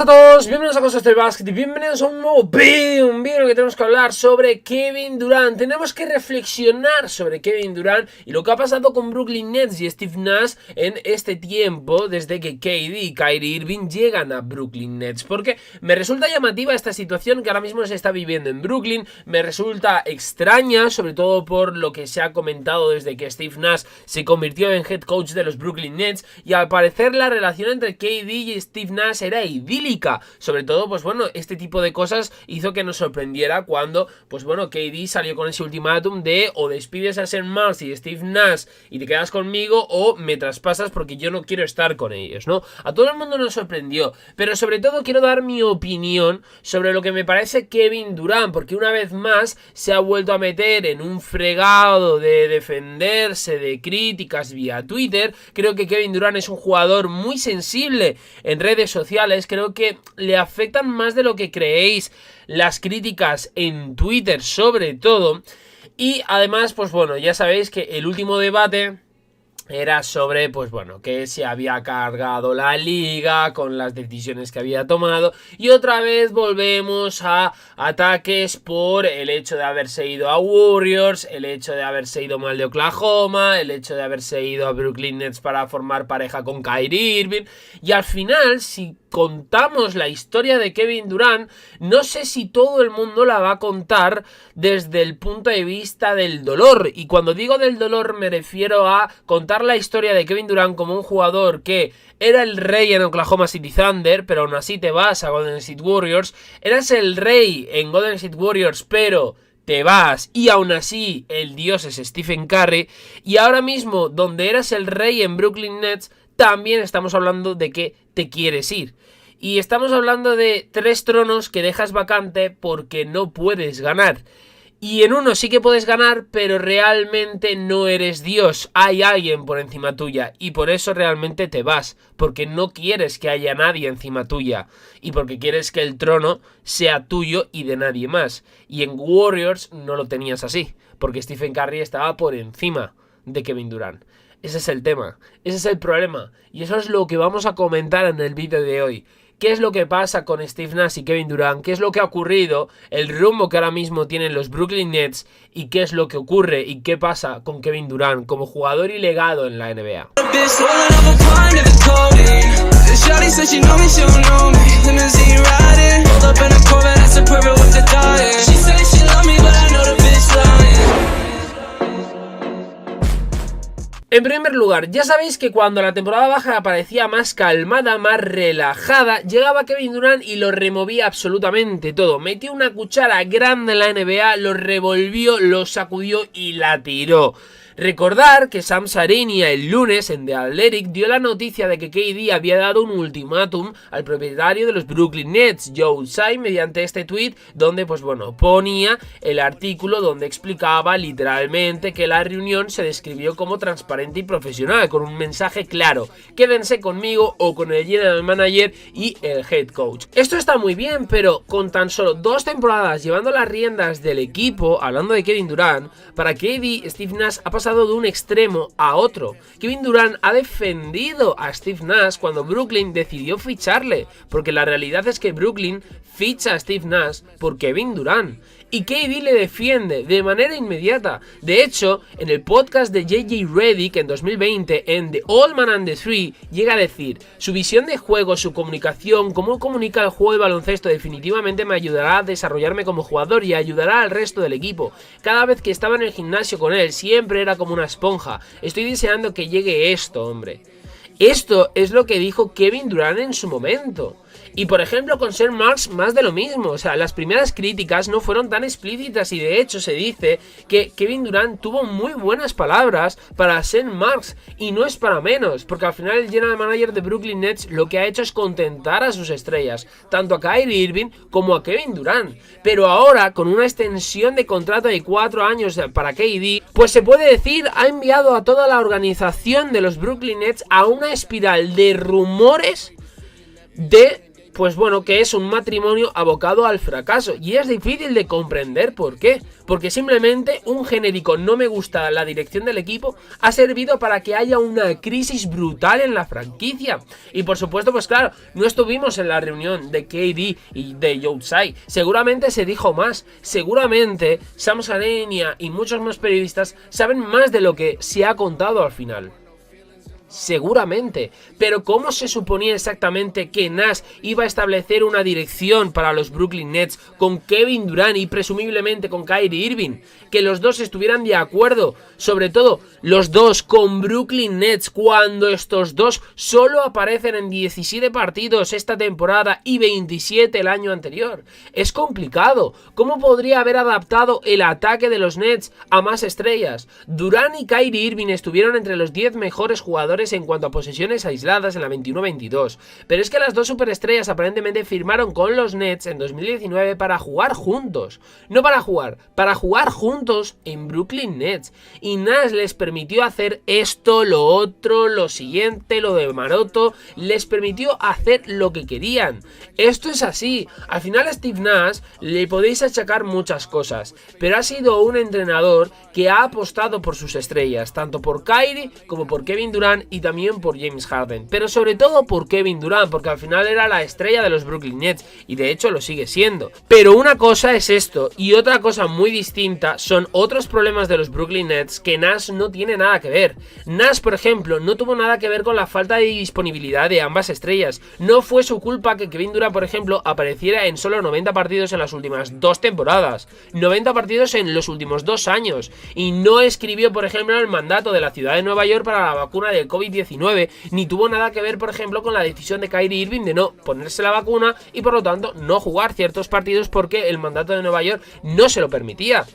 a todos, bienvenidos a Cosas del Básquet y bienvenidos a un nuevo vídeo, un vídeo que tenemos que hablar sobre Kevin Durant. Tenemos que reflexionar sobre Kevin Durant y lo que ha pasado con Brooklyn Nets y Steve Nash en este tiempo desde que KD y Kyrie Irving llegan a Brooklyn Nets, porque me resulta llamativa esta situación que ahora mismo se está viviendo en Brooklyn. Me resulta extraña, sobre todo por lo que se ha comentado desde que Steve Nash se convirtió en head coach de los Brooklyn Nets, y al parecer la relación entre KD y Steve Nash era idílica. Sobre todo, pues bueno, este tipo de cosas hizo que nos sorprendiera cuando, pues bueno, KD salió con ese ultimátum de o despides a Sean Marks y Steve Nash y te quedas conmigo o me traspasas porque yo no quiero estar con ellos, ¿no? A todo el mundo nos sorprendió, pero sobre todo quiero dar mi opinión sobre lo que me parece Kevin Durant, porque una vez más se ha vuelto a meter en un fregado de defenderse de críticas vía Twitter. Creo que Kevin Durant es un jugador muy sensible en redes sociales. Creo que le afectan más de lo que creéis las críticas en Twitter, sobre todo. Y además, pues bueno, ya sabéis que el último debate era sobre, pues bueno, que se había cargado la liga con las decisiones que había tomado, y otra vez volvemos a ataques por el hecho de haberse ido a Warriors, el hecho de haberse ido mal de Oklahoma, el hecho de haberse ido a Brooklyn Nets para formar pareja con Kyrie Irving. Y al final, si contamos la historia de Kevin Durant, no sé si todo el mundo la va a contar desde el punto de vista del dolor. Y cuando digo del dolor me refiero a contar la historia de Kevin Durant como un jugador que era el rey en Oklahoma City Thunder, pero aún así te vas a Golden State Warriors. Eras el rey en Golden State Warriors, pero te vas y aún así el dios es Stephen Curry. Y ahora mismo, donde eras el rey en Brooklyn Nets, también estamos hablando de que te quieres ir. Y estamos hablando de 3 tronos que dejas vacante porque no puedes ganar. Y en uno sí que puedes ganar, pero realmente no eres Dios. Hay alguien por encima tuya y por eso realmente te vas. Porque no quieres que haya nadie encima tuya. Y porque quieres que el trono sea tuyo y de nadie más. Y en Warriors no lo tenías así, porque Stephen Curry estaba por encima de Kevin Durant. Ese es el tema, ese es el problema. Y eso es lo que vamos a comentar en el vídeo de hoy. ¿Qué es lo que pasa con Steve Nash y Kevin Durant? ¿Qué es lo que ha ocurrido? El rumbo que ahora mismo tienen los Brooklyn Nets. ¿Y qué es lo que ocurre y qué pasa con Kevin Durant como jugador y legado en la NBA? En primer lugar, ya sabéis que cuando la temporada baja parecía más calmada, más relajada, llegaba Kevin Durant y lo removía absolutamente todo. Metió una cuchara grande en la NBA, lo revolvió, lo sacudió y la tiró. Recordar que Sam Sarinia el lunes en The Athletic dio la noticia de que KD había dado un ultimátum al propietario de los Brooklyn Nets, Joe Tsai, mediante este tweet donde, pues bueno, ponía el artículo donde explicaba literalmente que la reunión se describió como transparente y profesional, con un mensaje claro: quédense conmigo o con el general manager y el head coach. Esto está muy bien, pero con tan solo 2 temporadas llevando las riendas del equipo, hablando de Kevin Durant, para KD, Steve Nash ha pasado de un extremo a otro. Kevin Durant ha defendido a Steve Nash cuando Brooklyn decidió ficharle, porque la realidad es que Brooklyn ficha a Steve Nash por Kevin Durant. Y KD le defiende de manera inmediata. De hecho, en el podcast de JJ Redick en 2020, en The Old Man and the Three, llega a decir: su visión de juego, su comunicación, cómo comunica el juego de baloncesto definitivamente me ayudará a desarrollarme como jugador y ayudará al resto del equipo. Cada vez que estaba en el gimnasio con él, siempre era como una esponja. Estoy deseando que llegue esto, hombre. Esto es lo que dijo Kevin Durant en su momento. Y por ejemplo con Sean Marks más de lo mismo. O sea, las primeras críticas no fueron tan explícitas y de hecho se dice que Kevin Durant tuvo muy buenas palabras para Sean Marks, y no es para menos, porque al final el general manager de Brooklyn Nets lo que ha hecho es contentar a sus estrellas, tanto a Kyrie Irving como a Kevin Durant. Pero ahora, con una extensión de contrato de 4 años para KD, pues se puede decir ha enviado a toda la organización de los Brooklyn Nets a una espiral de rumores de pues bueno, que es un matrimonio abocado al fracaso. Y es difícil de comprender por qué. Porque simplemente un genérico "no me gusta la dirección del equipo" ha servido para que haya una crisis brutal en la franquicia. Y por supuesto, pues claro, no estuvimos en la reunión de KD y de Joe Tsai. Seguramente se dijo más. Seguramente Sam Sarenia y muchos más periodistas saben más de lo que se ha contado al final. Seguramente, pero ¿cómo se suponía exactamente que Nash iba a establecer una dirección para los Brooklyn Nets con Kevin Durant y presumiblemente con Kyrie Irving? Que los dos estuvieran de acuerdo, sobre todo los dos con Brooklyn Nets, cuando estos dos solo aparecen en 17 partidos esta temporada y 27 el año anterior. Es complicado. ¿Cómo podría haber adaptado el ataque de los Nets a más estrellas? Durant y Kyrie Irving estuvieron entre los 10 mejores jugadores en cuanto a posesiones aisladas en la 21-22, pero es que las dos superestrellas aparentemente firmaron con los Nets en 2019 para jugar juntos, no para jugar juntos en Brooklyn Nets, y Nash les permitió hacer esto, lo otro, lo siguiente, lo de Maroto, les permitió hacer lo que querían. Esto es así. Al final a Steve Nash le podéis achacar muchas cosas, pero ha sido un entrenador que ha apostado por sus estrellas, tanto por Kyrie como por Kevin Durant y también por James Harden, pero sobre todo por Kevin Durant, porque al final era la estrella de los Brooklyn Nets y de hecho lo sigue siendo. Pero una cosa es esto y otra cosa muy distinta son otros problemas de los Brooklyn Nets que Nash no tiene nada que ver. Nash, por ejemplo, no tuvo nada que ver con la falta de disponibilidad de ambas estrellas. No fue su culpa que Kevin Durant, por ejemplo, apareciera en solo 90 partidos en las últimas 2 temporadas, 90 partidos en los últimos 2 años, y no escribió, por ejemplo, el mandato de la ciudad de Nueva York para la vacuna del COVID-19, ni tuvo nada que ver, por ejemplo, con la decisión de Kyrie Irving de no ponerse la vacuna y por lo tanto no jugar ciertos partidos porque el mandato de Nueva York no se lo permitía.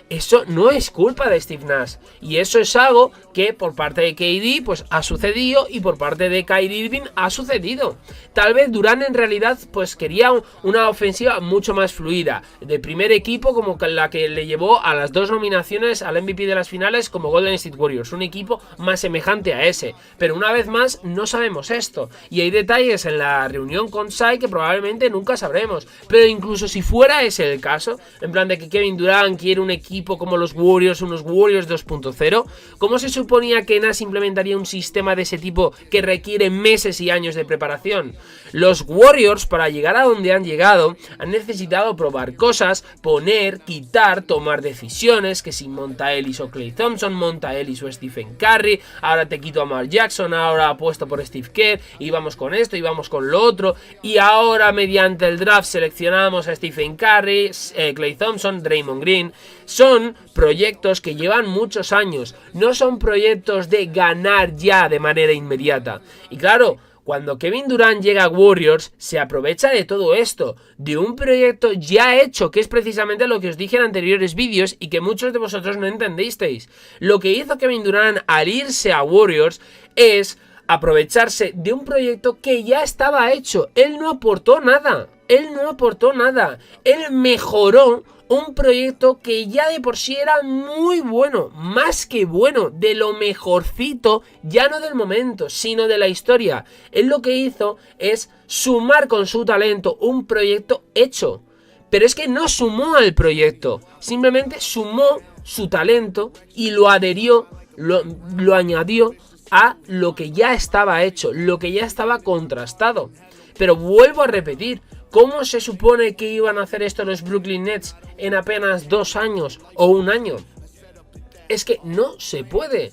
Eso no es culpa de Steve Nash, y eso es algo que por parte de KD pues ha sucedido y por parte de Kyrie Irving ha sucedido. Tal vez Durant en realidad pues quería una ofensiva mucho más fluida, de primer equipo, como la que le llevó a las 2 nominaciones al MVP de las finales como Golden State Warriors, un equipo más semejante a ese. Pero una vez más no sabemos esto, y hay detalles en la reunión con Tsai que probablemente nunca sabremos. Pero incluso si fuera ese el caso, en plan de que Kevin Durant quiere un equipo como los Warriors, unos Warriors 2.0, ¿cómo se suponía que Nash implementaría un sistema de ese tipo que requiere meses y años de preparación? Los Warriors, para llegar a donde han llegado, han necesitado probar cosas, poner, quitar, tomar decisiones, que si monta Ellis o Klay Thompson, monta Ellis o Stephen Curry, ahora te quito a Mark Jackson, ahora apuesto por Steve Kerr, y vamos con esto, y vamos con lo otro, y ahora mediante el draft seleccionamos a Stephen Curry, Klay Thompson, Draymond Green. Son proyectos que llevan muchos años, no son proyectos de ganar ya de manera inmediata. Y claro, cuando Kevin Durant llega a Warriors, se aprovecha de todo esto, de un proyecto ya hecho, que es precisamente lo que os dije en anteriores vídeos y que muchos de vosotros no entendisteis. Lo que hizo Kevin Durant al irse a Warriors es aprovecharse de un proyecto que ya estaba hecho. Él no aportó nada, él mejoró un proyecto que ya de por sí era muy bueno, más que bueno, de lo mejorcito, ya no del momento, sino de la historia. Él lo que hizo es sumar con su talento un proyecto hecho. Pero es que no sumó al proyecto, simplemente sumó su talento y lo adherió, lo añadió a lo que ya estaba hecho, lo que ya estaba contrastado. Pero vuelvo a repetir, ¿cómo se supone que iban a hacer esto los Brooklyn Nets en apenas 2 años o 1 año? Es que no se puede.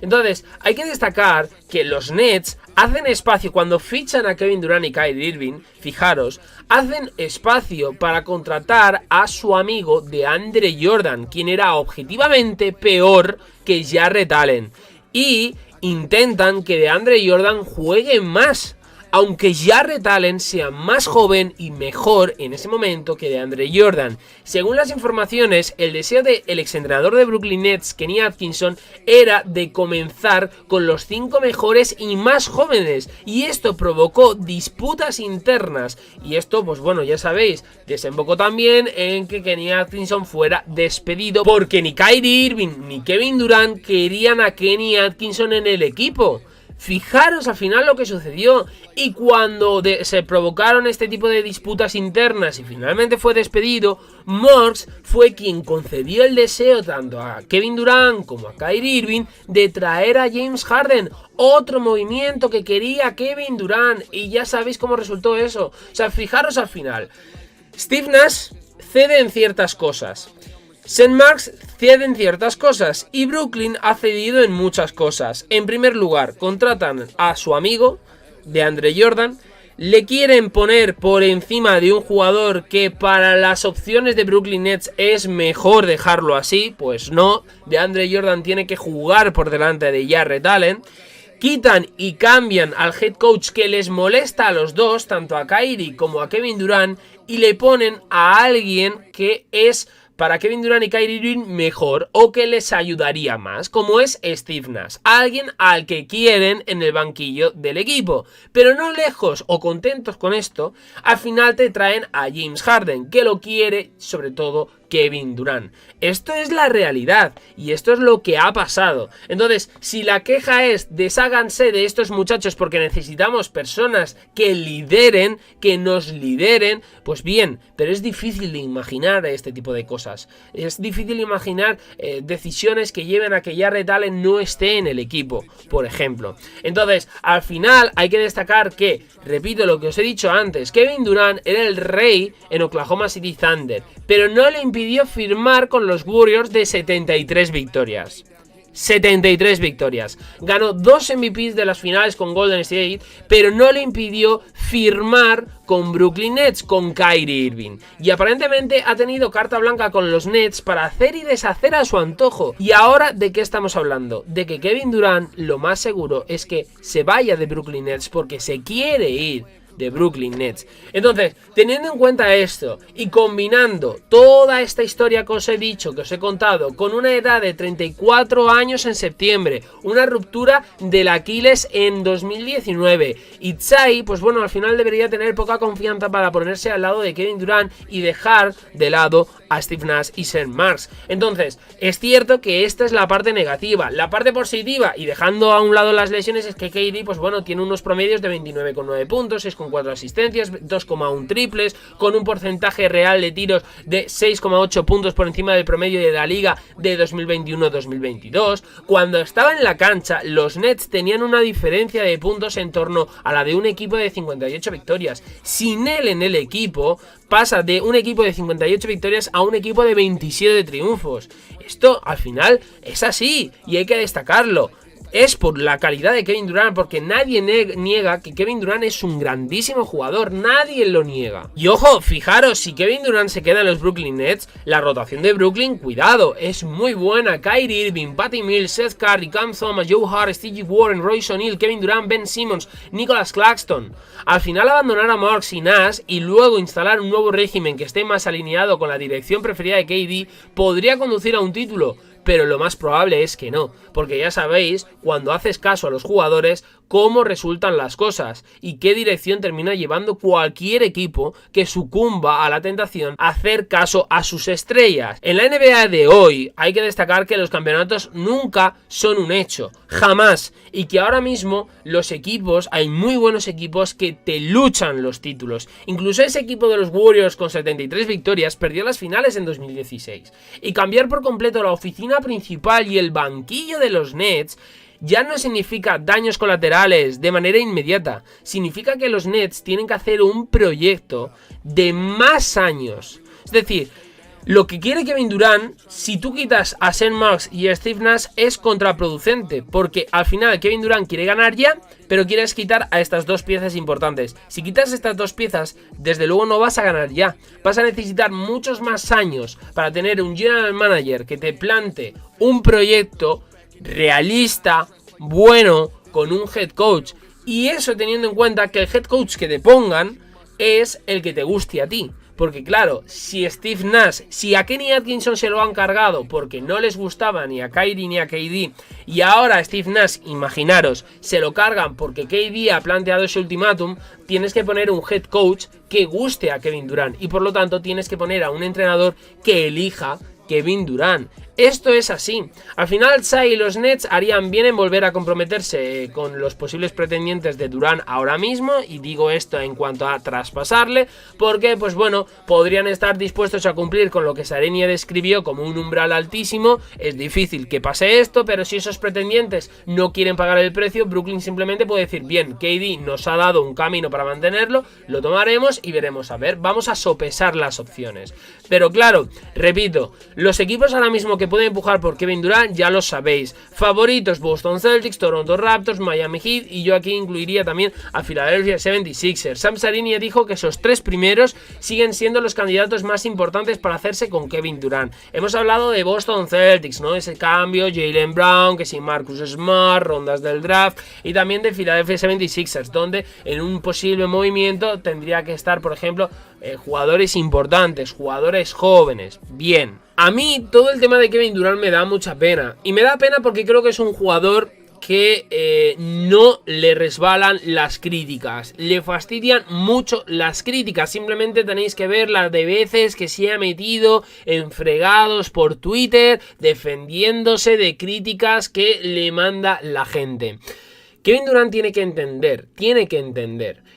Entonces, hay que destacar que los Nets hacen espacio cuando fichan a Kevin Durant y Kyrie Irving. Fijaros, hacen espacio para contratar a su amigo DeAndre Jordan, quien era objetivamente peor que Jarrett Allen. Y intentan que DeAndre Jordan juegue más, aunque Jarrett Allen sea más joven y mejor en ese momento que DeAndre Jordan. Según las informaciones, el deseo del exentrenador de Brooklyn Nets, Kenny Atkinson, era de comenzar con los 5 mejores y más jóvenes, y esto provocó disputas internas, y esto, pues bueno, ya sabéis, desembocó también en que Kenny Atkinson fuera despedido, porque ni Kyrie Irving ni Kevin Durant querían a Kenny Atkinson en el equipo. Fijaros al final lo que sucedió, y cuando se provocaron este tipo de disputas internas y finalmente fue despedido, Marks fue quien concedió el deseo tanto a Kevin Durant como a Kyrie Irving de traer a James Harden, otro movimiento que quería Kevin Durant, y ya sabéis cómo resultó eso. O sea, fijaros al final, Steve Nash cede en ciertas cosas, St. Marks cede en ciertas cosas y Brooklyn ha cedido en muchas cosas. En primer lugar, contratan a su amigo DeAndre Jordan, le quieren poner por encima de un jugador que para las opciones de Brooklyn Nets es mejor dejarlo así. Pues no, DeAndre Jordan tiene que jugar por delante de Jarrett Allen. Quitan y cambian al head coach que les molesta a los dos, tanto a Kyrie como a Kevin Durant, y le ponen a alguien que es para Kevin Durant y Kyrie Irving mejor, o que les ayudaría más, como es Steve Nash, alguien al que quieren en el banquillo del equipo. Pero no lejos o contentos con esto, al final te traen a James Harden, que lo quiere sobre todo Kevin Durant. Esto es la realidad y esto es lo que ha pasado. Entonces, si la queja es desháganse de estos muchachos porque necesitamos personas que lideren, que nos lideren, pues bien, pero es difícil de imaginar este tipo de cosas. Es difícil imaginar decisiones que lleven a que Jarrett Allen no esté en el equipo, por ejemplo. Entonces, al final hay que destacar que, repito lo que os he dicho antes, Kevin Durant era el rey en Oklahoma City Thunder, pero no le impidió firmar con los Warriors de 73 victorias. 73 victorias. Ganó 2 MVPs de las finales con Golden State, pero no le impidió firmar con Brooklyn Nets, con Kyrie Irving. Y aparentemente ha tenido carta blanca con los Nets para hacer y deshacer a su antojo. Y ahora, ¿de qué estamos hablando? De que Kevin Durant lo más seguro es que se vaya de Brooklyn Nets porque se quiere ir de Brooklyn Nets. Entonces, teniendo en cuenta esto y combinando toda esta historia que os he dicho, que os he contado, con una edad de 34 años en septiembre, una ruptura del Aquiles en 2019, y Tsai, pues bueno, al final debería tener poca confianza para ponerse al lado de Kevin Durant y dejar de lado a Steve Nash y St. Marks. Entonces, es cierto que esta es la parte negativa. La parte positiva, y dejando a un lado las lesiones, es que KD, pues bueno, tiene unos promedios de 29,9 puntos, 6,4 asistencias, 2,1 triples, con un porcentaje real de tiros de 6,8 puntos por encima del promedio de la liga de 2021-2022. Cuando estaba en la cancha, los Nets tenían una diferencia de puntos en torno a la de un equipo de 58 victorias. Sin él en el equipo, pasa de un equipo de 58 victorias a un equipo de 27 triunfos. Esto al final es así y hay que destacarlo. Es por la calidad de Kevin Durant, porque nadie niega que Kevin Durant es un grandísimo jugador, nadie lo niega. Y ojo, fijaros, si Kevin Durant se queda en los Brooklyn Nets, la rotación de Brooklyn, cuidado, es muy buena. Kyrie Irving, Patty Mills, Seth Curry, Cam Thomas, Joe Hart, Steve Warren, Royce O'Neal, Kevin Durant, Ben Simmons, Nicholas Claxton. Al final abandonar a Marks y Nash y luego instalar un nuevo régimen que esté más alineado con la dirección preferida de KD podría conducir a un título. Pero lo más probable es que no, porque ya sabéis, cuando haces caso a los jugadores, cómo resultan las cosas y qué dirección termina llevando cualquier equipo que sucumba a la tentación a hacer caso a sus estrellas. En la NBA de hoy hay que destacar que los campeonatos nunca son un hecho, jamás, y que ahora mismo los equipos, hay muy buenos equipos que te luchan los títulos. Incluso ese equipo de los Warriors con 73 victorias perdió las finales en 2016. Y cambiar por completo la oficina principal y el banquillo de los Nets ya no significa daños colaterales de manera inmediata. Significa que los Nets tienen que hacer un proyecto de más años. Es decir, lo que quiere Kevin Durant, si tú quitas a St. Marks y a Steve Nash, es contraproducente, porque al final Kevin Durant quiere ganar ya, pero quieres quitar a estas dos piezas importantes. Si quitas estas dos piezas, desde luego no vas a ganar ya. Vas a necesitar muchos más años para tener un general manager que te plante un proyecto realista, bueno, con un head coach. Y eso teniendo en cuenta que el head coach que te pongan es el que te guste a ti. Porque claro, si Steve Nash, si a Kenny Atkinson se lo han cargado porque no les gustaba ni a Kyrie ni a KD, y ahora a Steve Nash, imaginaros, se lo cargan porque KD ha planteado ese ultimátum, tienes que poner un head coach que guste a Kevin Durant y por lo tanto tienes que poner a un entrenador que elija Kevin Durant. Esto es así. Al final, Shai y los Nets harían bien en volver a comprometerse con los posibles pretendientes de Durant ahora mismo, y digo esto en cuanto a traspasarle, porque pues bueno, podrían estar dispuestos a cumplir con lo que Sarenia describió como un umbral altísimo. Es difícil que pase esto, pero si esos pretendientes no quieren pagar el precio, Brooklyn simplemente puede decir, bien, KD nos ha dado un camino para mantenerlo, lo tomaremos y veremos, a ver, vamos a sopesar las opciones. Pero claro, repito, los equipos ahora mismo que pueden empujar por Kevin Durant ya lo sabéis. Favoritos: Boston Celtics, Toronto Raptors, Miami Heat, y yo aquí incluiría también a Philadelphia 76ers. Sam Sarenia dijo que esos tres primeros siguen siendo los candidatos más importantes para hacerse con Kevin Durant. Hemos hablado de Boston Celtics, ¿no? Ese cambio, Jaylen Brown, que sin Marcus Smart, rondas del draft, y también de Philadelphia 76ers, donde en un posible movimiento tendría que estar, por ejemplo, jugadores importantes, jugadores jóvenes. Bien, a mí todo el tema de Kevin Durant me da mucha pena, y me da pena porque creo que es un jugador que no le resbalan las críticas, le fastidian mucho las críticas. Simplemente tenéis que ver las de veces que se ha metido en fregados por Twitter defendiéndose de críticas que le manda la gente. Kevin Durant tiene que entender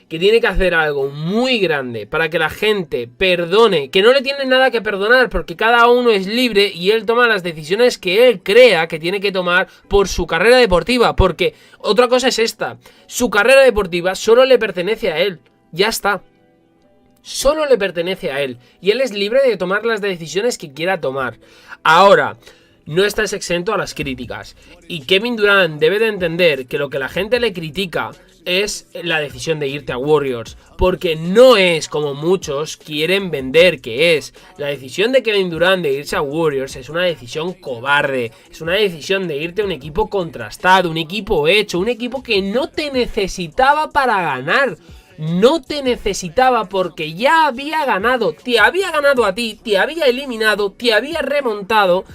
que tiene que hacer algo muy grande para que la gente perdone, que no le tiene nada que perdonar, porque cada uno es libre y él toma las decisiones que él crea que tiene que tomar por su carrera deportiva, porque otra cosa es esta: su carrera deportiva solo le pertenece a él, ya está. Solo le pertenece a él y él es libre de tomar las decisiones que quiera tomar. Ahora, no estás exento a las críticas, y Kevin Durant debe de entender que lo que la gente le critica es la decisión de irte a Warriors, porque no es como muchos quieren vender que es. La decisión de Kevin Durant de irse a Warriors es una decisión cobarde, es una decisión de irte a un equipo contrastado, un equipo hecho, un equipo que no te necesitaba para ganar. No te necesitaba porque ya había ganado, te había ganado a ti, te había eliminado, te había remontado.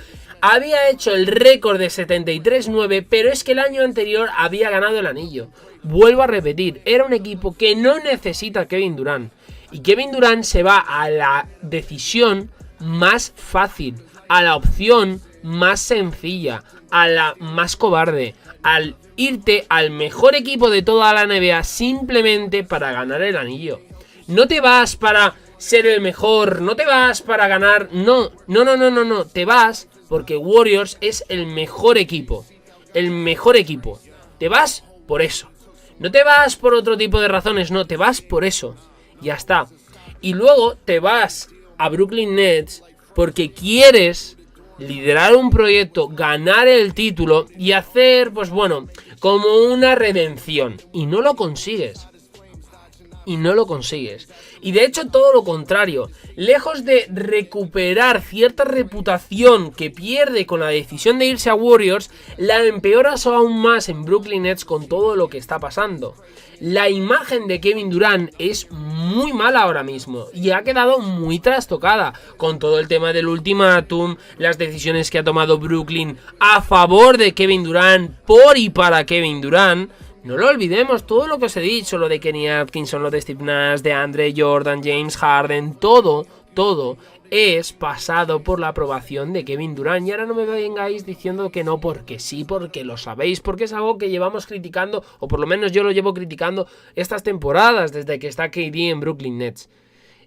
Había hecho el récord de 73-9, pero es que el año anterior había ganado el anillo. Vuelvo a repetir, era un equipo que no necesita a Kevin Durant. Y Kevin Durant se va a la decisión más fácil, a la opción más sencilla, a la más cobarde, al irte al mejor equipo de toda la NBA simplemente para ganar el anillo. No te vas para ser el mejor, no te vas para ganar, no, te vas porque Warriors es el mejor equipo. El mejor equipo. Te vas por eso. No te vas por otro tipo de razones, no, te vas por eso. Ya está. Y luego te vas a Brooklyn Nets porque quieres liderar un proyecto, ganar el título y hacer, pues bueno, como una redención. Y no lo consigues. Y no lo consigues. Y de hecho todo lo contrario. Lejos de recuperar cierta reputación que pierde con la decisión de irse a Warriors, la empeoras aún más en Brooklyn Nets con todo lo que está pasando. La imagen de Kevin Durant es muy mala ahora mismo y ha quedado muy trastocada con todo el tema del ultimátum, las decisiones que ha tomado Brooklyn a favor de Kevin Durant, por y para Kevin Durant. No lo olvidemos, todo lo que os he dicho, lo de Kenny Atkinson, lo de Steve Nash, de Andre Jordan, James Harden, todo es pasado por la aprobación de Kevin Durant. Y ahora no me vengáis diciendo que no porque sí, porque lo sabéis, porque es algo que llevamos criticando, o por lo menos yo lo llevo criticando estas temporadas desde que está KD en Brooklyn Nets.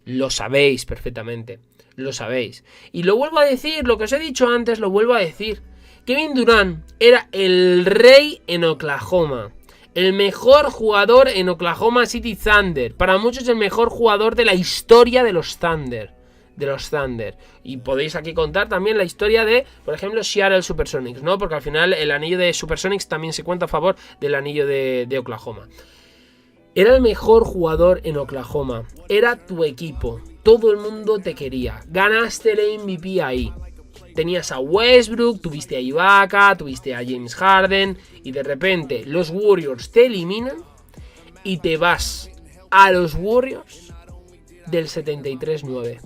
Lo sabéis perfectamente, lo sabéis. Y lo vuelvo a decir, lo que os he dicho antes lo vuelvo a decir. Kevin Durant era el rey en Oklahoma. El mejor jugador en Oklahoma City Thunder. Para muchos el mejor jugador de la historia de los Thunder. Y podéis aquí contar también la historia de, por ejemplo, Seattle Supersonics, ¿no? Porque al final el anillo de Supersonics también se cuenta a favor del anillo de Oklahoma. Era el mejor jugador en Oklahoma. Era tu equipo. Todo el mundo te quería. Ganaste el MVP ahí. Tenías a Westbrook, tuviste a Ibaka, tuviste a James Harden, y de repente los Warriors te eliminan y te vas a los Warriors del 73-9.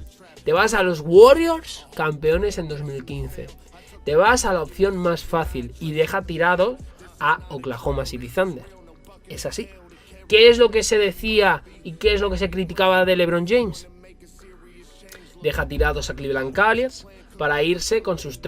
Te vas a los Warriors campeones en 2015. Te vas a la opción más fácil y deja tirado a Oklahoma City Thunder. Es así. ¿Qué es lo que se decía y qué es lo que se criticaba de LeBron James? Deja tirados a Cleveland Cavaliers, para irse con sus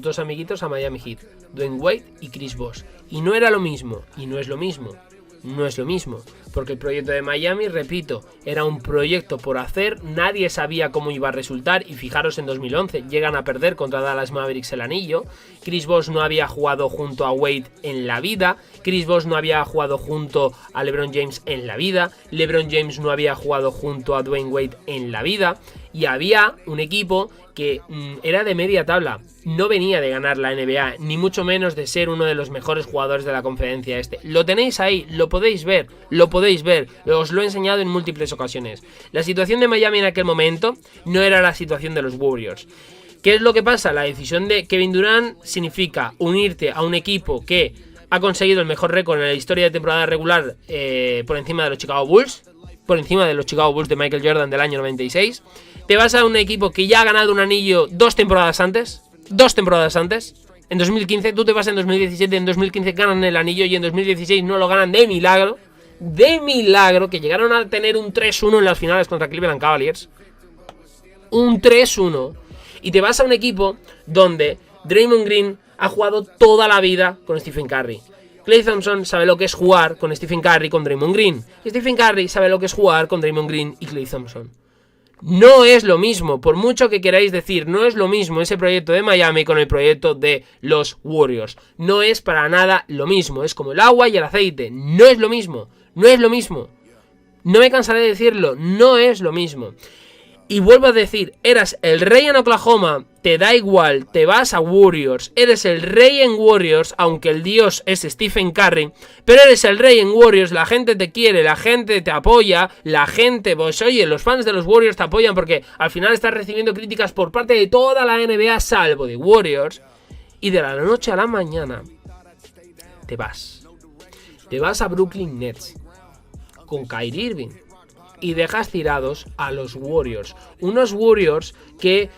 dos amiguitos a Miami Heat, Dwayne Wade y Chris Bosh. Y no era lo mismo, y no es lo mismo. No es lo mismo, porque el proyecto de Miami, repito, era un proyecto por hacer, nadie sabía cómo iba a resultar y fijaros en 2011, llegan a perder contra Dallas Mavericks el anillo, Chris Bosh no había jugado junto a Wade en la vida, Chris Bosh no había jugado junto a LeBron James en la vida, LeBron James no había jugado junto a Dwayne Wade en la vida y había un equipo que era de media tabla, no venía de ganar la NBA, ni mucho menos de ser uno de los mejores jugadores de la conferencia este. Lo tenéis ahí, lo podéis ver, os lo he enseñado en múltiples ocasiones. La situación de Miami en aquel momento no era la situación de los Warriors. ¿Qué es lo que pasa? La decisión de Kevin Durant significa unirte a un equipo que ha conseguido el mejor récord en la historia de temporada regular por encima de los Chicago Bulls, por encima de los Chicago Bulls de Michael Jordan del año 96. Te vas a un equipo que ya ha ganado un anillo 2 temporadas antes. En 2015, tú te vas en 2017, en 2015 ganan el anillo y en 2016 no lo ganan de milagro, que llegaron a tener un 3-1 en las finales contra Cleveland Cavaliers. Un 3-1. Y te vas a un equipo donde Draymond Green ha jugado toda la vida con Stephen Curry. Klay Thompson sabe lo que es jugar con Stephen Curry y con Draymond Green. Y Stephen Curry sabe lo que es jugar con Draymond Green y Klay Thompson. No es lo mismo, por mucho que queráis decir, no es lo mismo ese proyecto de Miami con el proyecto de los Warriors. No es para nada lo mismo, es como el agua y el aceite, no es lo mismo, no es lo mismo. No me cansaré de decirlo, no es lo mismo. Y vuelvo a decir, eras el rey en Oklahoma, te da igual, te vas a Warriors, eres el rey en Warriors, aunque el dios es Stephen Curry, pero eres el rey en Warriors, la gente te quiere, la gente te apoya, la gente, pues oye, los fans de los Warriors te apoyan porque al final estás recibiendo críticas por parte de toda la NBA salvo de Warriors, y de la noche a la mañana te vas a Brooklyn Nets con Kyrie Irving. Y dejas tirados a los Warriors. Unos Warriors que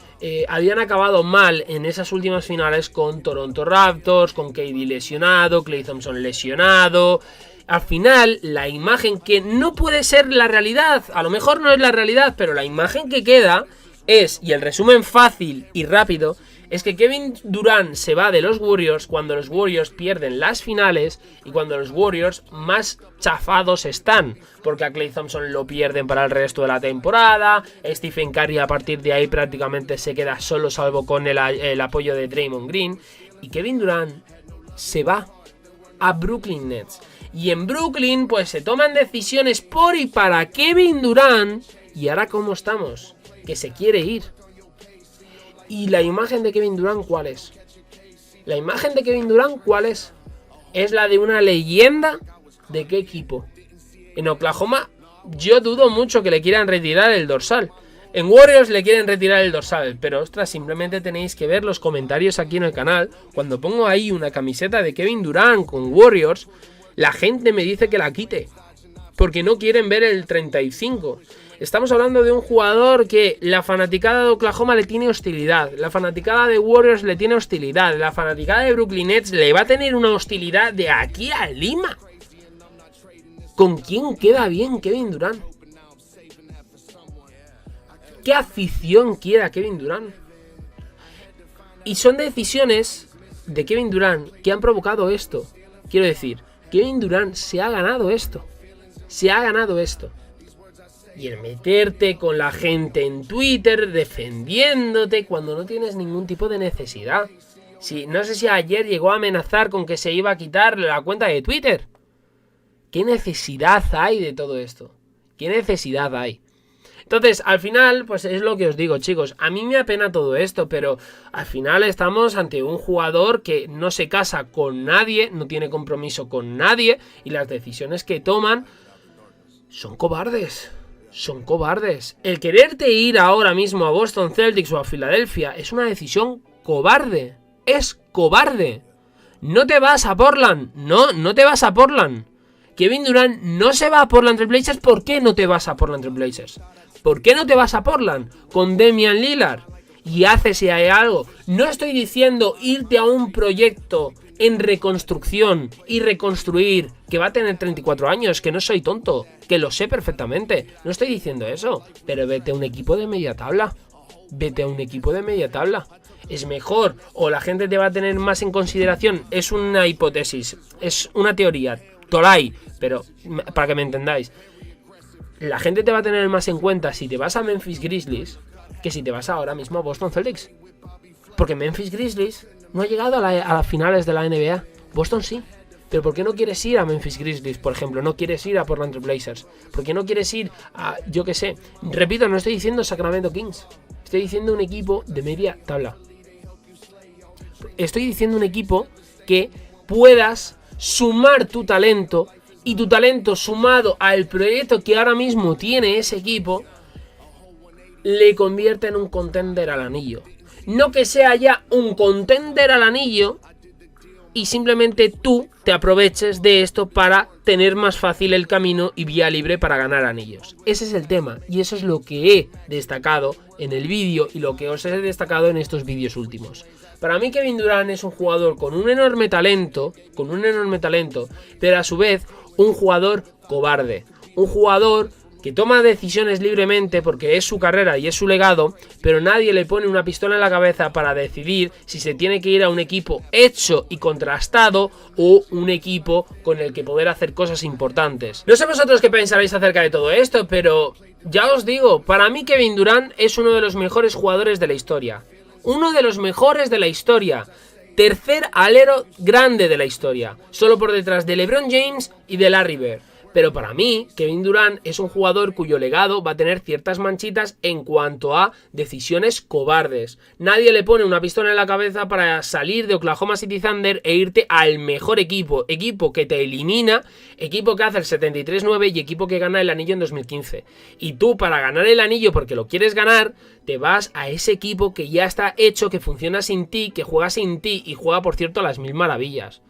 habían acabado mal en esas últimas finales con Toronto Raptors, con KD lesionado, Klay Thompson lesionado. Al final, la imagen que no puede ser la realidad, a lo mejor no es la realidad, pero la imagen que queda es, y el resumen fácil y rápido, es que Kevin Durant se va de los Warriors cuando los Warriors pierden las finales y cuando los Warriors más chafados están, porque a Klay Thompson lo pierden para el resto de la temporada, Stephen Curry a partir de ahí prácticamente se queda solo salvo con el apoyo de Draymond Green, y Kevin Durant se va a Brooklyn Nets. Y en Brooklyn pues se toman decisiones por y para Kevin Durant, y ahora ¿cómo estamos? Que se quiere ir. ¿Y la imagen de Kevin Durant cuál es? La imagen de Kevin Durant ¿cuál es? Es la de una leyenda. ¿De qué equipo? En Oklahoma yo dudo mucho que le quieran retirar el dorsal. En Warriors le quieren retirar el dorsal, pero ostras, simplemente tenéis que ver los comentarios aquí en el canal. Cuando pongo ahí una camiseta de Kevin Durant con Warriors, la gente me dice que la quite, porque no quieren ver el 35. Estamos hablando de un jugador que la fanaticada de Oklahoma le tiene hostilidad, la fanaticada de Warriors le tiene hostilidad, la fanaticada de Brooklyn Nets le va a tener una hostilidad de aquí a Lima. ¿Con quién queda bien Kevin Durant? ¿Qué afición quiere a Kevin Durant? Y son decisiones de Kevin Durant que han provocado esto. Quiero decir, Kevin Durant se ha ganado esto. Se ha ganado esto. Y el meterte con la gente en Twitter defendiéndote cuando no tienes ningún tipo de necesidad. No sé si ayer llegó a amenazar con que se iba a quitar la cuenta de Twitter. ¿Qué necesidad hay de todo esto? ¿Qué necesidad hay? Entonces, al final, pues es lo que os digo, chicos. A mí me apena todo esto, pero al final estamos ante un jugador que no se casa con nadie, no tiene compromiso con nadie, y las decisiones que toman son cobardes. Son cobardes. El quererte ir ahora mismo a Boston Celtics o a Filadelfia es una decisión cobarde. Es cobarde. No te vas a Portland. No te vas a Portland. Kevin Durant no se va a Portland Trail Blazers. ¿Por qué no te vas a Portland Trail Blazers? ¿Por qué no te vas a Portland con Damian Lillard? Y haces si hay algo. No estoy diciendo irte a un proyecto en reconstrucción y reconstruir, que va a tener 34 años, que no soy tonto, que lo sé perfectamente. No estoy diciendo eso, pero vete a un equipo de media tabla. vete a un equipo de media tabla. Es mejor, o la gente te va a tener más en consideración. Es una hipótesis, es una teoría, Tolai, pero para que me entendáis, la gente te va a tener más en cuenta si te vas a Memphis Grizzlies que si te vas ahora mismo a Boston Celtics. Porque Memphis Grizzlies no ha llegado a las finales de la NBA. Boston sí. Pero ¿por qué no quieres ir a Memphis Grizzlies, por ejemplo? ¿No quieres ir a Portland Trail Blazers? ¿Por qué no quieres ir a, yo qué sé? Repito, no estoy diciendo Sacramento Kings. Estoy diciendo un equipo de media tabla. Estoy diciendo un equipo que puedas sumar tu talento, y tu talento sumado al proyecto que ahora mismo tiene ese equipo le convierte en un contender al anillo. No que sea ya un contender al anillo y simplemente tú te aproveches de esto para tener más fácil el camino y vía libre para ganar anillos. Ese es el tema, y eso es lo que he destacado en el vídeo y lo que os he destacado en estos vídeos últimos. Para mí Kevin Durant es un jugador con un enorme talento, pero a su vez un jugador cobarde, un jugador que toma decisiones libremente porque es su carrera y es su legado, pero nadie le pone una pistola en la cabeza para decidir si se tiene que ir a un equipo hecho y contrastado o un equipo con el que poder hacer cosas importantes. No sé vosotros qué pensaréis acerca de todo esto, pero ya os digo, para mí Kevin Durant es uno de los mejores jugadores de la historia. Uno de los mejores de la historia. Tercer alero grande de la historia, solo por detrás de LeBron James y de Larry Bird. Pero para mí, Kevin Durant es un jugador cuyo legado va a tener ciertas manchitas en cuanto a decisiones cobardes. Nadie le pone una pistola en la cabeza para salir de Oklahoma City Thunder e irte al mejor equipo. Equipo que te elimina, equipo que hace el 73-9 y equipo que gana el anillo en 2015. Y tú, para ganar el anillo porque lo quieres ganar, te vas a ese equipo que ya está hecho, que funciona sin ti, que juega sin ti y juega, por cierto, a las mil maravillas.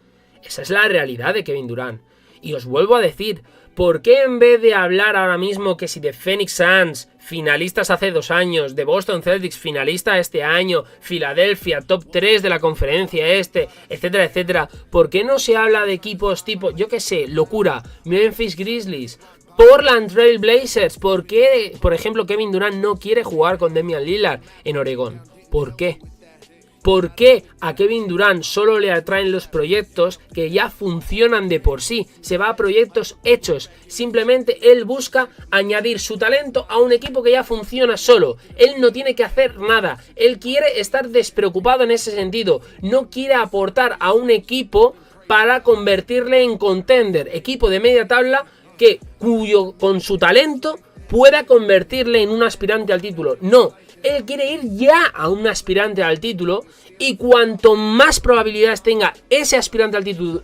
Esa es la realidad de Kevin Durant. Y os vuelvo a decir, ¿por qué en vez de hablar ahora mismo que si de Phoenix Suns, finalistas hace 2 años, de Boston Celtics, finalista este año, Filadelfia, top 3 de la conferencia etcétera, etcétera, ¿por qué no se habla de equipos tipo, yo qué sé, locura, Memphis Grizzlies, Portland Trail Blazers? ¿Por qué, por ejemplo, Kevin Durant no quiere jugar con Damian Lillard en Oregón? ¿Por qué? ¿Por qué a Kevin Durant solo le atraen los proyectos que ya funcionan de por sí? Se va a proyectos hechos. Simplemente él busca añadir su talento a un equipo que ya funciona solo. Él no tiene que hacer nada. Él quiere estar despreocupado en ese sentido. No quiere aportar a un equipo para convertirle en contender. Equipo de media tabla que con su talento pueda convertirle en un aspirante al título. No. Él quiere ir ya a un aspirante al título, y cuanto más probabilidades tenga ese aspirante al título,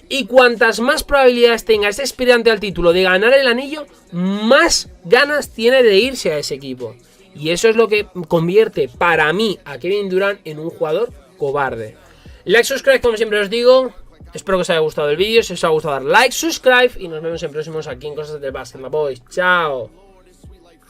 y cuantas más probabilidades tenga ese aspirante al título de ganar el anillo, más ganas tiene de irse a ese equipo. Y eso es lo que convierte para mí a Kevin Durant en un jugador cobarde. Like, subscribe, como siempre os digo. Espero que os haya gustado el vídeo. Si os ha gustado, dar like, subscribe, y nos vemos en próximos aquí en Cosas del Básquet, my boys. Chao.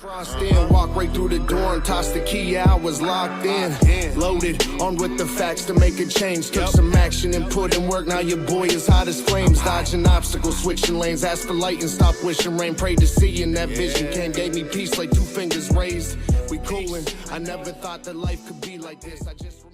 Crossed in, walked right through the door and tossed the key. I was locked in, loaded, armed with the facts to make a change. Took some action and put in work. Now your boy is hot as flames, dodging obstacles, switching lanes. Asked for light and stopped wishing rain. Prayed to see, and that vision came, gave me peace like 2 fingers raised. We coolin'. I never thought that life could be like this. I just